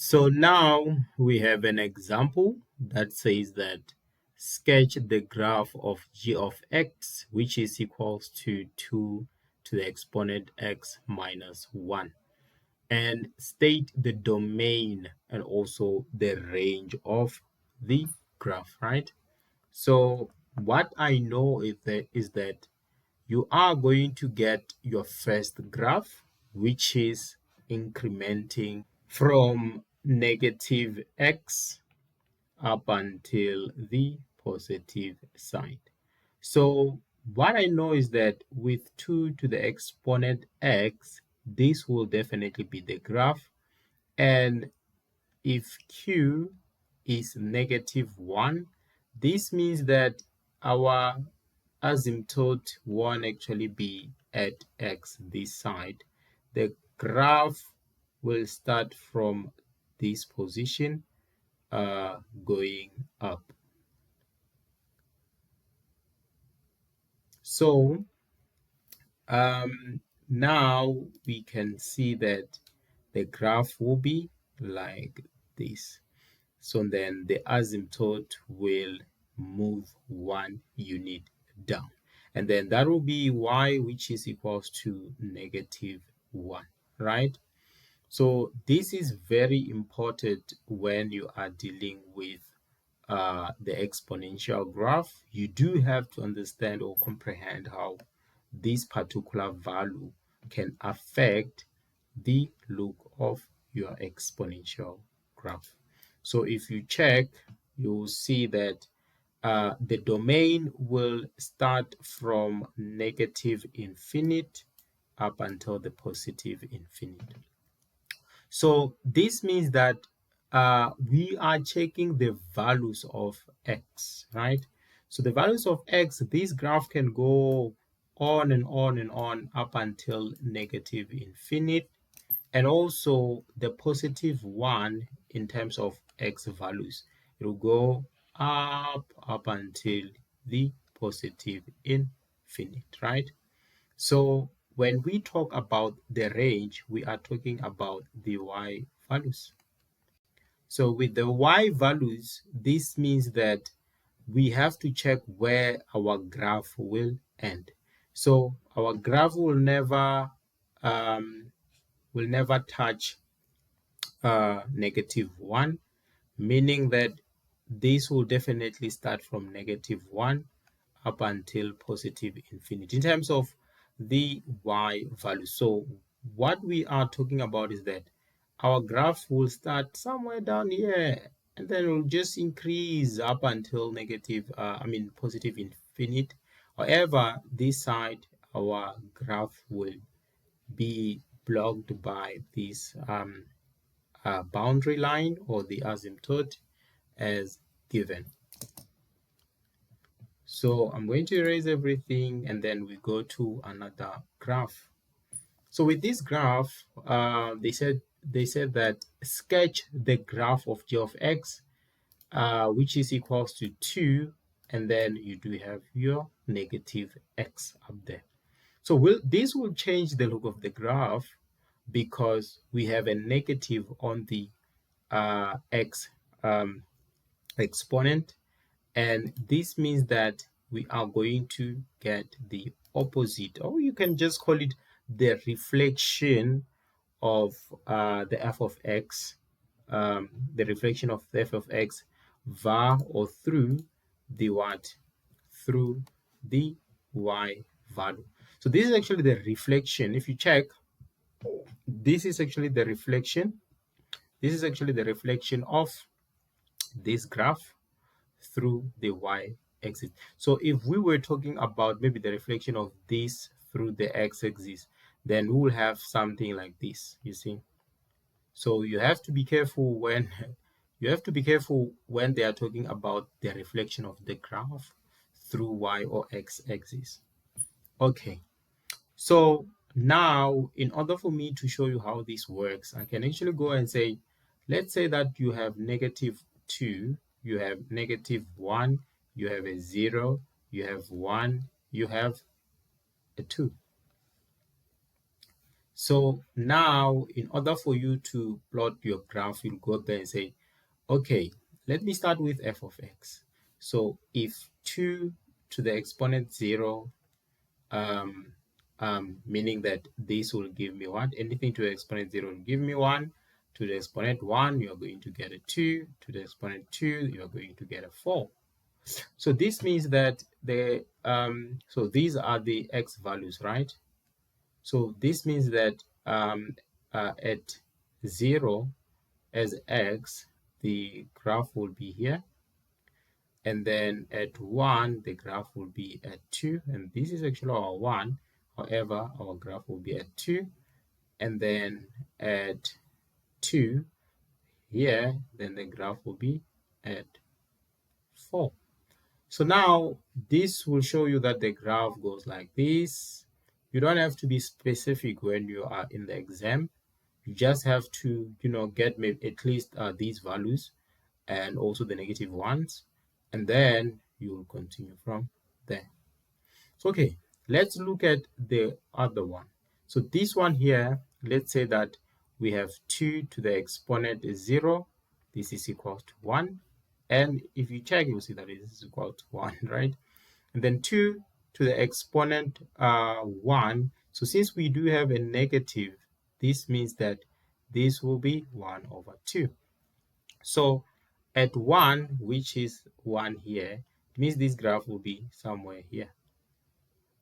So now we have an example that says that sketch the graph of g of x, which is equals to 2 to the exponent x minus 1, and state the domain and also the range of the graph, right? So what I know is that you are going to get your first graph, which is incrementing from negative x up until the positive side. So what I know is that with 2 to the exponent x, this will definitely be the graph. And if q is negative 1, this means that our asymptote won't actually be at x this side. The graph will start from this position going up. So now we can see that the graph will be like this. So then the asymptote will move 1 unit down. And then that will be y, which is equals to negative 1, right? So this is very important when you are dealing with the exponential graph. You do have to understand or comprehend how this particular value can affect the look of your exponential graph. So if you check, you'll see that the domain will start from negative infinite up until the positive infinite. So this means that we are checking the values of x, right? So the values of x, this graph can go on and on and on up until negative infinite, and also the positive 1 in terms of x values. It will go up until the positive infinite, right? So when we talk about the range, we are talking about the y values. So with the y values, this means that we have to check where our graph will end. So our graph will never touch negative 1, meaning that this will definitely start from negative 1 up until positive infinity in terms of the y value. So what we are talking about is that our graph will start somewhere down here, and then it will just increase up until positive infinite. However, this side, our graph will be blocked by this boundary line or the asymptote as given. So I'm going to erase everything, and then we go to another graph. So with this graph, they said that sketch the graph of g of x, which is equals to 2, and then you do have your negative x up there. So this will change the look of the graph because we have a negative on the x exponent, and this means that we are going to get the opposite, or you can just call it the reflection of the f of x, the reflection of the f of x var or through the what? Through the y value. So this is actually the reflection. If you check, this is actually the reflection. This is actually the reflection of this graph through the y-axis. So if we were talking about maybe the reflection of this through the x-axis, then we will have something like this, you see. So you have to be careful when they are talking about the reflection of the graph through y or x-axis. Okay, so now in order for me to show you how this works, I can actually go and say, let's say that you have negative 2, you have negative 1, you have a 0, you have 1, you have a 2. So now, in order for you to plot your graph, you'll go there and say, okay, let me start with f of x. So if 2 to the exponent 0, meaning that this will give me what? Anything to the exponent 0 will give me 1. To the exponent 1, you're going to get a 2. To the exponent 2, you're going to get a 4. So this means that so these are the x values, right? So this means that at 0 as x, the graph will be here. And then at 1, the graph will be at 2. And this is actually our 1. However, our graph will be at 2. And then at 2 here, then the graph will be at 4. So now this will show you that the graph goes like this. You don't have to be specific when you are in the exam. You just have to, get maybe at least these values and also the negative ones, and then you will continue from there. So, okay, let's look at the other one. So this one here, let's say that we have 2 to the exponent is 0. This is equal to 1. And if you check, you'll see that it is equal to 1, right? And then 2 to the exponent 1. So since we do have a negative, this means that this will be 1 over 2. So at 1, which is 1 here, it means this graph will be somewhere here.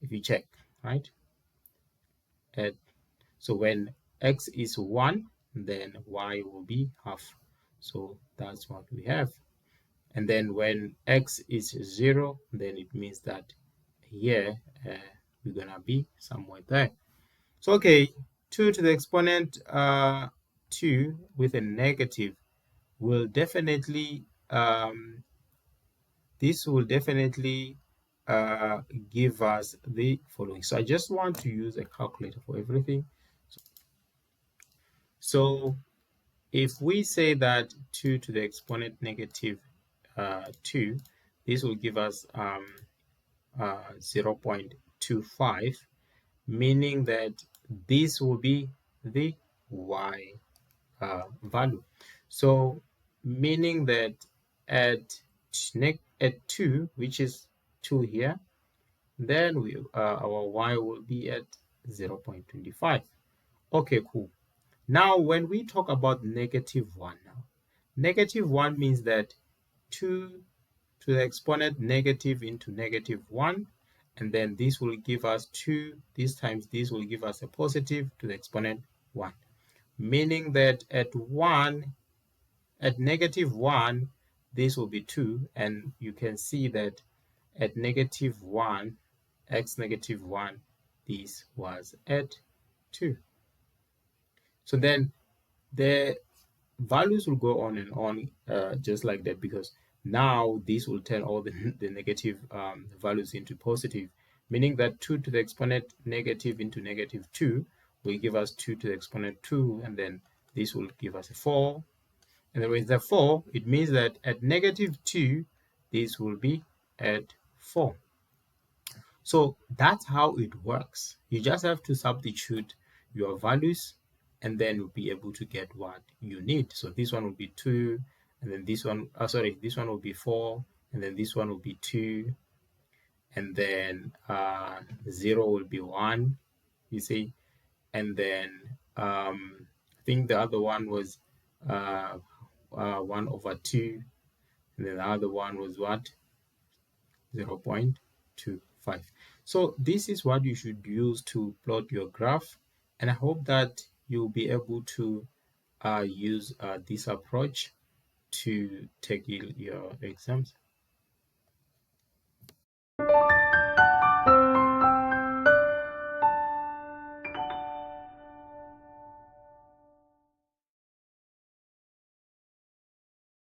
If you check, right? So when x is 1, then y will be half. So that's what we have. And then when x is 0, then it means that here we're going to be somewhere there. So, okay, 2 to the exponent 2 with a negative will definitely, this will definitely give us the following. So I just want to use a calculator for everything. So if we say that 2 to the exponent negative 2, this will give us 0.25, meaning that this will be the y value. So meaning that at 2, which is 2 here, then our y will be at 0.25. Okay, cool. Now when we talk about negative 1 now, negative 1 means that 2 to the exponent negative into negative 1, and then this will give us 2, this times this will give us a positive to the exponent 1, meaning that at negative 1, this will be 2, and you can see that at negative 1, x negative 1, this was at 2. So then the values will go on and on just like that, because now this will turn all the negative values into positive, meaning that 2 to the exponent negative into negative 2 will give us 2 to the exponent 2, and then this will give us a 4. And then with the 4, it means that at negative 2, this will be at 4. So that's how it works. You just have to substitute your values, and then you'll be able to get what you need. So this one will be 2, and then this one, this one will be 4, and then this one will be 2, and then 0 will be 1, you see. And then I think the other one was 1 over 2, and then the other one was what? 0.25. So this is what you should use to plot your graph, and I hope that you'll be able to use this approach to take your exams.